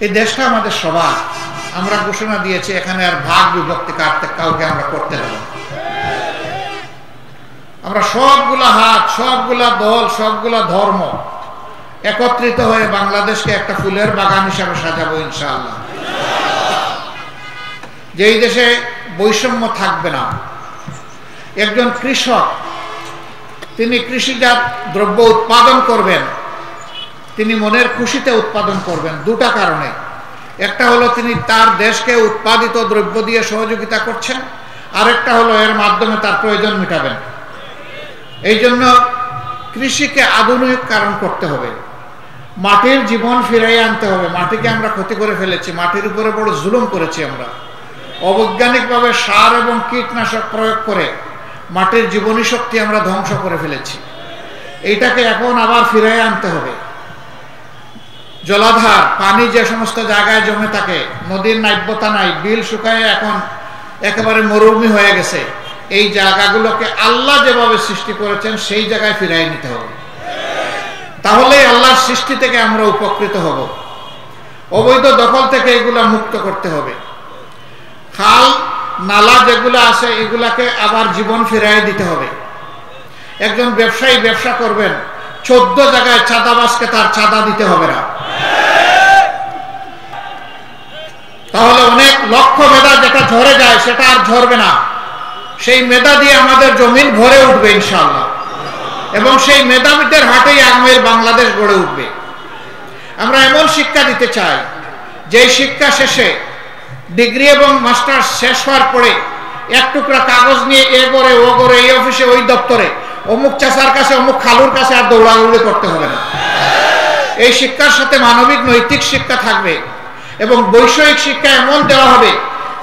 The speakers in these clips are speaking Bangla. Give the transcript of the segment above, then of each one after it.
এই দেশটা আমাদের সবার। আমরা ঘোষণা দিয়েছি এখানে আর ভাগ বিভক্তি কাউকে আমরা করতে দেব না। আমরা সবগুলা হাত, সবগুলা দল, সবগুলা ধর্ম একত্রিত হয়ে বাংলাদেশকে একটা ফুলের বাগান হিসাবে সাজাবো ইনশাআল্লাহ। যেই দেশে বৈষম্য থাকবে না। একজন কৃষক তিনি কৃষিজাত দ্রব্য উৎপাদন করবেন, তিনি মনের খুশিতে উৎপাদন করবেন দুটা কারণে। একটা হলো তিনি তার দেশকে উৎপাদিত দ্রব্য দিয়ে সহযোগিতা করছেন, আরেকটা হলো এর মাধ্যমে তার প্রয়োজন মেটাবেন। এই জন্য কৃষিকে আধুনিকীকরণ করতে হবে, মাটির জীবন ফিরাইয়ে আনতে হবে। মাটিকে আমরা ক্ষতি করে ফেলেছি, মাটির উপরে বড় জুলুম করেছি আমরা। অবৈজ্ঞানিকভাবে সার এবং কীটনাশক প্রয়োগ করে মাটির জীবনী শক্তি আমরা ধ্বংস করে ফেলেছি। এইটাকে এখন আবার ফিরাইয়ে আনতে হবে। জলাধার পানি যে সমস্ত জায়গায় জমে থাকে, নদীর নাব্যতা নাই, বিল শুকায় এখন একেবারে মরুভূমি হয়ে গেছে। এই জায়গাগুলোকে আল্লাহ যেভাবে সৃষ্টি করেছেন সেই জায়গায় ফিরাই নিতে হবে। তাহলেই আল্লাহর সৃষ্টি থেকে আমরা উপকৃত হব। অবৈধ দখল থেকে এগুলা মুক্ত করতে হবে। খাল নালা যেগুলো আছে এগুলাকে আবার জীবন ফিরাই দিতে হবে। একজন ব্যবসায়ী ব্যবসা করবেন, 14 জায়গায় চাঁদাবাজকে তার চাঁদা দিতে হবে না। তাহলে অনেক লক্ষ মেধা যেটা ঝরে যায় সেটা আর ঝরবে না। সেই মেধা দিয়ে আমাদের জমিন ভরে উঠবে ইনশাআল্লাহ, এবং সেই মেধাবীদের হাটেই আগামীর বাংলাদেশ গড়ে উঠবে। আমরা এমন শিক্ষা দিতে চাই যে শিক্ষা শেষে ডিগ্রি এবং মাস্টার্স শেষ হওয়ার পরে এক টুকরা কাগজ নিয়ে এ করে ও করে, এই অফিসে ওই দপ্তরে, অমুক চাচার কাছে অমুক খালুর কাছে আর দৌড়াদৌড়ি করতে হবে না। এই শিক্ষার সাথে মানবিক নৈতিক শিক্ষা থাকবে, এবং বৈষয়িক শিক্ষা এমন দেওয়া হবে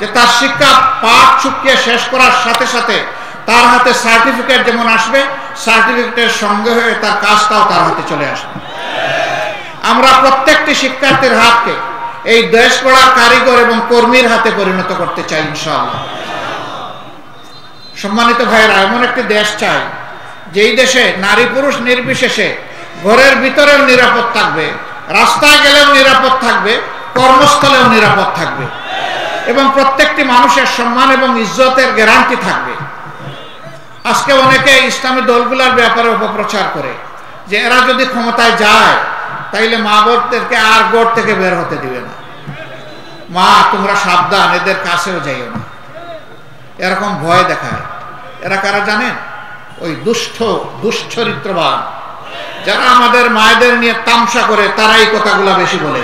যে তার শিক্ষা পাঠ চুকিয়ে শেষ করার সাথে সাথে তার হাতে সার্টিফিকেট যেমন আসবে, সার্টিফিকেটের সঙ্গে হয়ে তার কাজটাও তার হাতে চলে আসবে। আমরা প্রত্যেকটি শিক্ষার্থীর হাতকে এই দেশ গড়ার কারিগর এবং কর্মীর হাতে পরিণত করতে চাই ইনশাআল্লাহ। সম্মানিত ভাইয়েরা, এমন একটি দেশ চাই যেই দেশে নারী পুরুষ নির্বিশেষে ঘরের ভিতরেও নিরাপদ থাকবে, রাস্তায় গেলেও নিরাপদ থাকবে, কর্মস্থলেও নিরাপদ থাকবে, এবং প্রত্যেকটি মানুষের সম্মান এবং ইজ্জতের গ্যারান্টি থাকবে। আজকে অনেকে ইসলামী দলগুলোর ব্যাপারে অপপ্রচার করে যে এরা যদি ক্ষমতায় যায় তাইলে মা বোনদেরকে আর গড় থেকে বের হতে দিবে না। মা তোমরা সাবধান, এদের কাছেও যাইও না, এরকম ভয় দেখায়। এরা কারা জানেন? ওই দুশ্চরিত্রবান যারা আমাদের মায়েদের নিয়ে তামসা করে, তারা এই কথাগুলো বেশি বলে।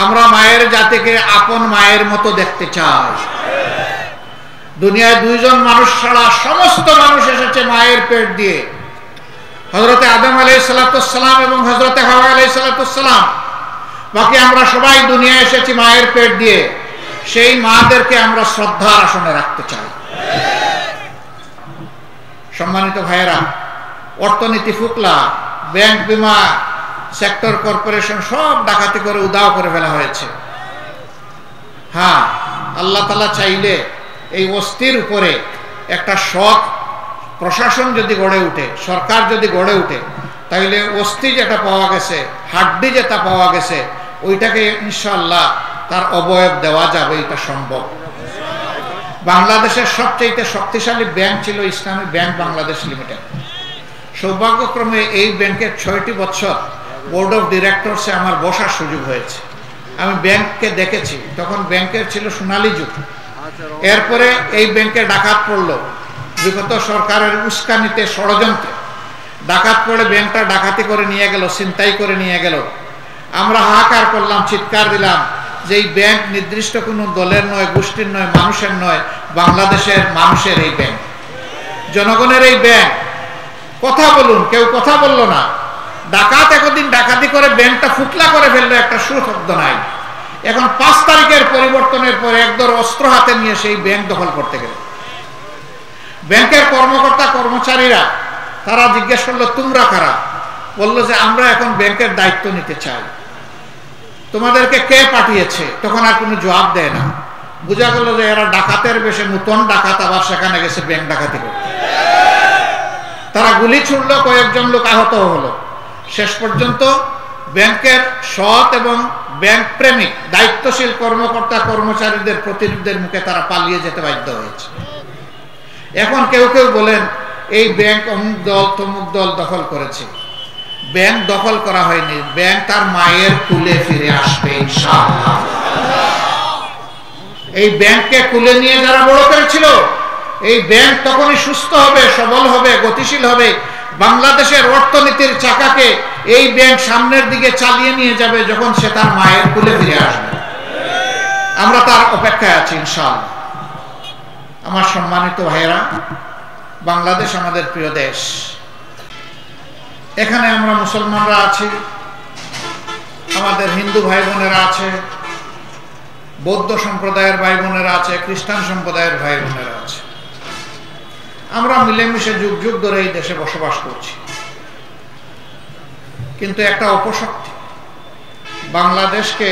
আমরা মায়ের জাতিকে আপন মায়ের মতো দেখতে চাই। দুনিয়ায় দুইজন মানুষ ছাড়া সমস্ত মানুষ এসেছে মায়ের পেট দিয়ে, হযরতে আদম আলাইহিস সালাম এবং হযরতে হাওয়া আলাইহিস সালাম। বাকি আমরা সবাই দুনিয়ায় এসেছি মায়ের পেট দিয়ে। সেই মাদেরকে আমরা শ্রদ্ধার আসনে রাখতে চাই। সম্মানিত ভাইয়েরা, অর্থনীতি ফুকলা, ব্যাংক, বিমা সেক্টর, কর্পোরেশন সব ডাকাতি করে উধাও করে ফেলা হয়েছে। হ্যাঁ, আল্লাহ তাআলা চাইলে এই অস্থির উপরে একটা সৎ প্রশাসন যদি গড়ে উঠে, সরকার যদি গড়ে উঠে, তাহলে অস্থি যেটা পাওয়া গেছে, হাড্ডি যেটা পাওয়া গেছে, ওইটাকে ইনশাআল্লাহ তার অবয়ব দেওয়া যাবে। এটা সম্ভব। বাংলাদেশের সবচেয়ে শক্তিশালী ব্যাংক ছিল ইসলামী ব্যাংক বাংলাদেশ লিমিটেড। সৌভাগ্যক্রমে এই ব্যাংকের 6টি বছর বোর্ড অফ ডিরেক্টরসে আমার বসার সুযোগ হয়েছে। আমি ব্যাংককে দেখেছি, তখন ব্যাংকের ছিল সোনালী যুগ। এরপরে এই ব্যাংকে ডাকাত পড়লো, বিগত সরকারের উস্কানিতে, ষড়যন্ত্রে ডাকাত পড়ে ব্যাংকটা ডাকাতি করে নিয়ে গেল, ছিনতাই করে নিয়ে গেল। আমরা হাহাকার করলাম, চিৎকার দিলাম যে এই ব্যাংক নির্দিষ্ট কোনো দলের নয়, গোষ্ঠীর নয়, মানুষের নয়, বাংলাদেশের মানুষের এই ব্যাংক, জনগণের এই ব্যাংক। কথা বলুন, কেউ কথা বলল না। ডাকাত একদিন ডাকাতি করে ব্যাংকটা ফুকলা করে ফেললো, একটা সুশব্দ নাই। এখন 5 তারিখের পরিবর্তনের পরে একদর অস্ত্র হাতে নিয়ে সেই ব্যাংক দখল করতে গেল। ব্যাংকের কর্মকর্তা কর্মচারীরা তারা জিজ্ঞেস করলো তোমরা কারা? বললো যে আমরা এখন ব্যাংকের দায়িত্ব নিতে চাই, তোমাদেরকে কে পাঠিয়েছে? তখন আর কোনো জবাব দেয় না। বোঝা গেল যে এরা ডাকাতের বেশে নতুন ডাকাত, আবার সেখানে গেছে ব্যাংক ডাকাতি করতে। তারা গুলি ছুড়লো, কয়েকজন লোক আহত হলো। শেষ পর্যন্ত ব্যাংকের সৎ এবং ব্যাংক প্রেমিক দায়িত্বশীল কর্মকর্তা কর্মচারীদের প্রতিনিধিদের মুখে তারা পালিয়ে যেতে বাধ্য হয়েছে। এখন কেউ কেউ বলেন এই ব্যাংক অমুক দল তমুক দল দখল করেছে। ব্যাংক দখল করা হয়নি, ব্যাংক তার মায়ের কুলে ফিরে আসবে ইনশাআল্লাহ। এই ব্যাংককে কুলে নিয়ে যারা বড় করেছিল, এই ব্যাংক তখনই সুস্থ হবে, সবল হবে, গতিশীল হবে। বাংলাদেশের অর্থনীতির চাকাকে এই ব্যাংক সামনের দিকে চালিয়ে নিয়ে যাবে যখন সে তার মায়ের কুলে ফিরে আসবে। আমরা তার অপেক্ষায় আছি ইনশাআল্লাহ। আমার সম্মানিত ভাইয়েরা, বাংলাদেশ আমাদের প্রিয় দেশ। এখানে আমরা মুসলমানরা আছি, আমাদের হিন্দু ভাই বোনেরা আছে, বৌদ্ধ সম্প্রদায়ের ভাই বোনেরা আছে, খ্রিস্টান সম্প্রদায়ের ভাই বোনেরা আছে। আমরা মিলেমিশে যুগ যুগ ধরে এই দেশে বসবাস করছি। কিন্তু একটা অপশক্তি বাংলাদেশকে,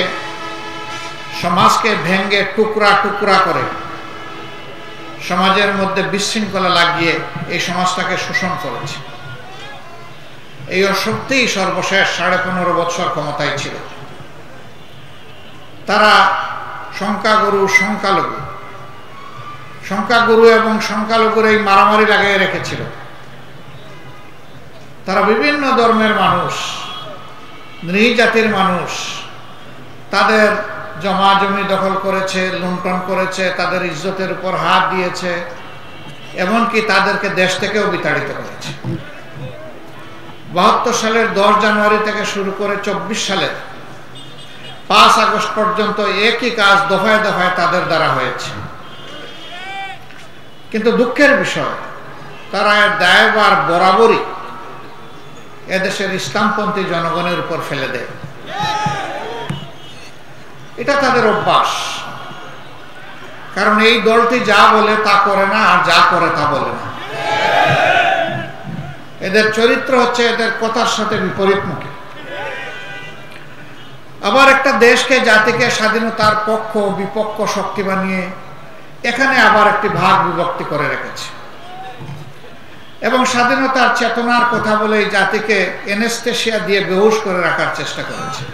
সমাজকে ভেঙে টুকরা টুকরা করে সমাজের মধ্যে বিশৃঙ্খলা লাগিয়ে এই সমাজটাকে শোষণ করেছে। এই অশক্তিই সর্বশেষ 15.5 বছর ক্ষমতায় ছিল। তারা সংখ্যাগুরু সংখ্যালঘু, সংখ্যাগুরু এবং সংখ্যালঘুর এই মারামারি লাগিয়ে রেখেছিল। তারা বিভিন্ন ধর্মের মানুষ, নৃজাতির মানুষ, তাদের জমা জমি দখল করেছে, লুণ্ঠন করেছে, তাদের ইজ্জতের উপর হাত দিয়েছে, এমনকি তাদেরকে দেশ থেকেও বিতাড়িত করেছে। 72 সালের 10 জানুয়ারি থেকে শুরু করে 24 সালের 5 আগস্ট পর্যন্ত একই কাজ দফায় দফায় তাদের দ্বারা হয়েছে। কিন্তু দুঃখের বিষয়, তারা এর দায়ভার বরাবরই এদেশের ইসলামপন্থী জনগণের উপর ফেলে দেয়। এটা তাদের অভ্যাস। কারণ এই দলটি যা বলে তা করে না, আর যা করে তা বলে না। এদের চরিত্র হচ্ছে এদের কথার সাথে বিপরীতমুখী। আবার একটা দেশকে, জাতিকে স্বাধীনতার পক্ষ বিপক্ষ শক্তি বানিয়ে এখানে আবার একটি ভাগ বিভক্তি করে রেখেছে এবং স্বাধীনতার চেতনার কথা বলে এই জাতিকে এনেস্থেশিয়া দিয়ে বেহুশ করে রাখার চেষ্টা করেছে।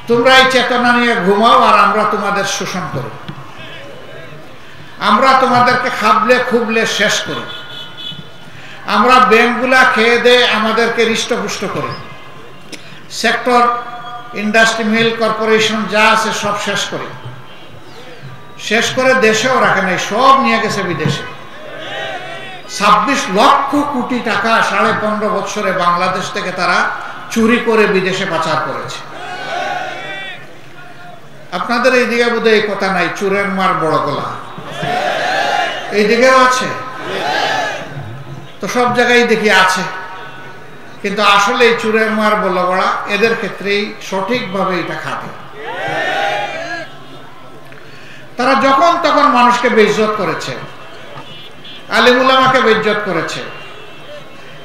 তোমরা এই চেতনা নিয়ে ঘুমাও আর আমরা তোমাদের শোষণ করি, আমরা তোমাদেরকে খাবলে খুবলে শেষ করি, আমরা ব্যাংকগুলা খেয়ে দে আমাদেরকে হৃষ্টপুষ্ট করি, সেক্টর ইন্ডাস্ট্রি মিল কর্পোরেশন যা আছে সব শেষ করি, শেষ করে দেশেও রাখে নাই, সব নিয়ে গেছে বিদেশে। 26 লক্ষ কোটি টাকা 15.5 বছরে বাংলাদেশ থেকে তারা চুরি করে বিদেশে পাচার করেছে। আপনাদের এইদিকে বোধহয় এই কথা নাই, চুরের মার বড় গলা, এইদিকেও আছে তো, সব জায়গায় দেখি আছে। কিন্তু আসলে এই চুরের মার বড় গলা এদের ক্ষেত্রেই সঠিকভাবে এটা খাটে। তারা যখন তখন মানুষকে বেইজ্জত করেছে, আলিম উলামাকে বেইজ্জত করেছে,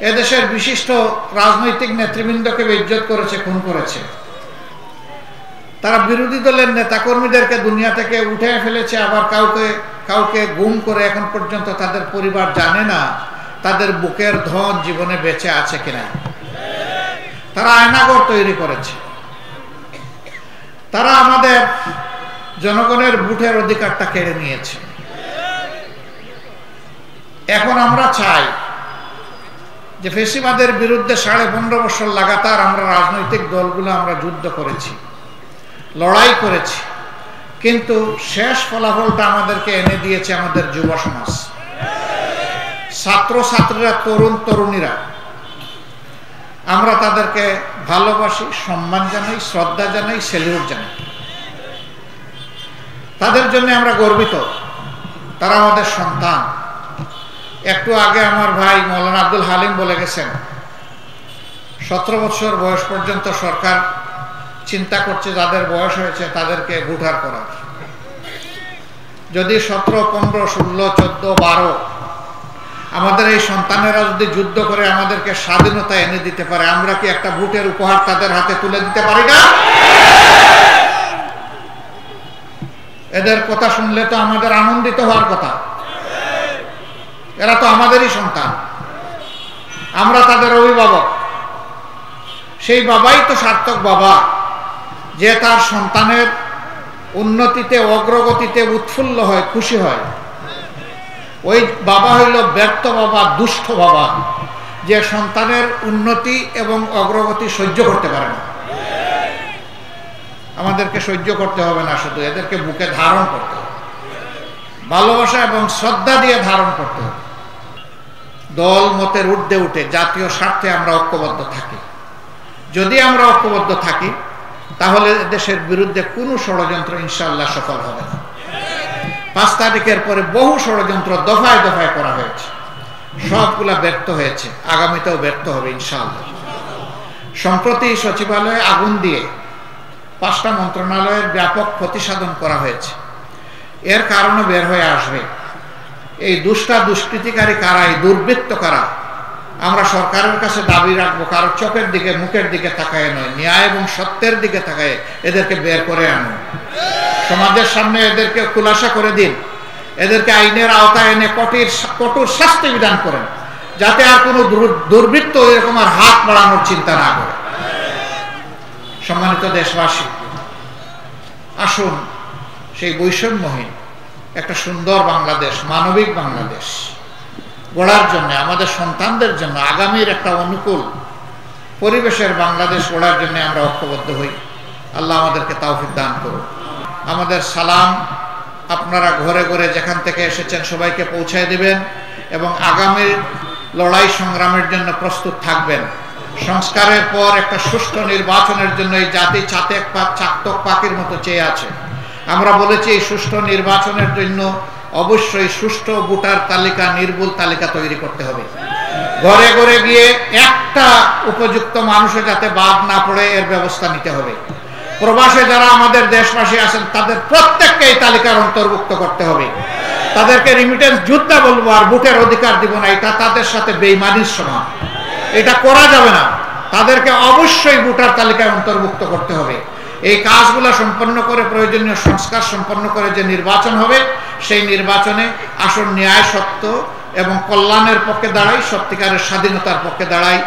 এদেশের বিশিষ্ট রাজনৈতিক নেতৃবৃন্দকে বেইজ্জত করেছে, খুন করেছে। তারা বিরোধী দলের নেতাকর্মীদেরকে দুনিয়া থেকে উঠে ফেলেছে, আবার কাউকে কাউকে গুম করে এখন পর্যন্ত তাদের পরিবার জানে না তাদের বুকের ধন জীবনে বেঁচে আছে কিনা। তারা আয়নাঘর তৈরি করেছে। তারা আমাদের জনগণের ভোটের অধিকারটা কেড়ে নিয়েছে। এখন আমরা চাই যে ফেসিবাদের বিরুদ্ধে 15.5 বছর লাগাতার আমরা রাজনৈতিক দলগুলো আমরা যুদ্ধ করেছি, লড়াই করেছি, কিন্তু শেষ ফলাফলটা আমাদেরকে এনে দিয়েছে আমাদের যুব সমাজ, ছাত্রছাত্রীরা, তরুণ তরুণীরা। আমরা তাদেরকে ভালোবাসি, সম্মান জানাই, শ্রদ্ধা জানাই, সেলিউট জানাই। তাদের জন্য আমরা গর্বিত, তারা আমাদের সন্তান। একটু আগে আমার ভাই মৌলানা আব্দুল হালিম বলে গেছেন 17 বছর বয়স পর্যন্ত সরকার চিন্তা করছে যাদের বয়স হয়েছে তাদেরকে ভোটার করার। যদি 17, 15, 16, 14, 12 আমাদের এই সন্তানেরা যদি যুদ্ধ করে আমাদেরকে স্বাধীনতা এনে দিতে পারে, আমরা কি একটা ভোটের উপহার তাদের হাতে তুলে দিতে পারি না? এদের কথা শুনলে তো আমাদের আনন্দিত হওয়ার কথা। এরা তো আমাদেরই সন্তান, আমরা তাদের অভিভাবক। সেই বাবাই তো সার্থক বাবা, যে তার সন্তানের উন্নতিতে অগ্রগতিতে উৎফুল্ল হয়, খুশি হয়। ওই বাবা হইল ব্যর্থ বাবা, দুষ্ট বাবা, যে সন্তানের উন্নতি এবং অগ্রগতি সহ্য করতে পারে না। আমাদেরকে সহ্য করতে হবে না, শুধু এদেরকে বুকে ধারণ করতে হবে, ভালোবাসা এবং শ্রদ্ধা দিয়ে ধারণ করতে হবে। দল মতের ঊর্ধ্বে উঠে জাতীয় স্বার্থে আমরা ঐক্যবদ্ধ থাকি। যদি আমরা ঐক্যবদ্ধ থাকি তাহলে দেশের বিরুদ্ধে কোনো ষড়যন্ত্র ইনশাআল্লাহ সফল হবে না। 5 তারিখের পরে বহু ষড়যন্ত্র দফায় দফায় করা হয়েছে, সবগুলা ব্যর্থ হয়েছে, আগামীতেও ব্যর্থ হবে ইনশাআল্লাহ। সম্প্রতি সচিবালয়ে আগুন দিয়ে 5টা মন্ত্রণালয়ের ব্যাপক ক্ষতি সাধন করা হয়েছে। এর কারণে বের হয়ে আসবে এই দুষ্কৃতিকারী কারা, এই দুর্বৃত্ত কারা। আমরা সরকারের কাছে দাবি রাখবো, কারো চোখের দিকে মুখের দিকে তাকায় নয়, ন্যায় এবং সত্যের দিকে তাকায় এদেরকে বের করে আনুন। সমাজের সামনে এদেরকে খুলাসা করে দিন, এদেরকে আইনের আওতায় এনে কঠোর শাস্তি বিধান করেন, যাতে আর কোনো দুর্বৃত্ত এরকম আর হাত বাড়ানোর চিন্তা না করে। সম্মানিত দেশবাসী, আসুন সেই বৈষম্যহীন একটা সুন্দর বাংলাদেশ, মানবিক বাংলাদেশ গড়ার জন্য, আমাদের সন্তানদের জন্য আগামীর একটা অনুকূল পরিবেশের বাংলাদেশ গড়ার জন্য আমরা ঐক্যবদ্ধ হই। আল্লাহ আমাদেরকে তৌফিক দান করুন। আমাদের সালাম আপনারা ঘরে ঘরে যেখান থেকে এসেছেন সবাইকে পৌঁছায় দিবেন এবং আগামীর লড়াই সংগ্রামের জন্য প্রস্তুত থাকবেন। সংস্কারের পর একটা সুষ্ঠু নির্বাচনের জন্য এই জাতি চাতক পাখির মতো চেয়ে আছে। আমরা বলেছি এই সুষ্ঠু নির্বাচনের জন্য অবশ্যই সুষ্ঠু ভোটার তালিকা, নির্ভুল তালিকা তৈরি করতে হবে। ঘরে ঘরে গিয়ে একটা উপযুক্ত মানুষের যাতে বাদ না পড়ে এর ব্যবস্থা নিতে হবে। প্রবাসে যারা আমাদের দেশবাসী আছেন তাদের প্রত্যেককে এই তালিকার অন্তর্ভুক্ত করতে হবে। তাদেরকে রিমিটেন্স যোদ্ধা বলবো আর ভোটের অধিকার দিব না, এটা তাদের সাথে বেঈমানির সমান, এটা করা যাবে না। তাদেরকে অবশ্যই ভোটার তালিকায় অন্তর্ভুক্ত করতে হবে। এই কাজগুলো সম্পন্ন করে প্রয়োজনীয় সংস্কার সম্পন্ন করে যে নির্বাচন হবে, সেই নির্বাচনে আসল ন্যায়, সত্য এবং কল্যাণের পক্ষে দাঁড়াই, সত্যিকারের স্বাধীনতার পক্ষে দাঁড়াই।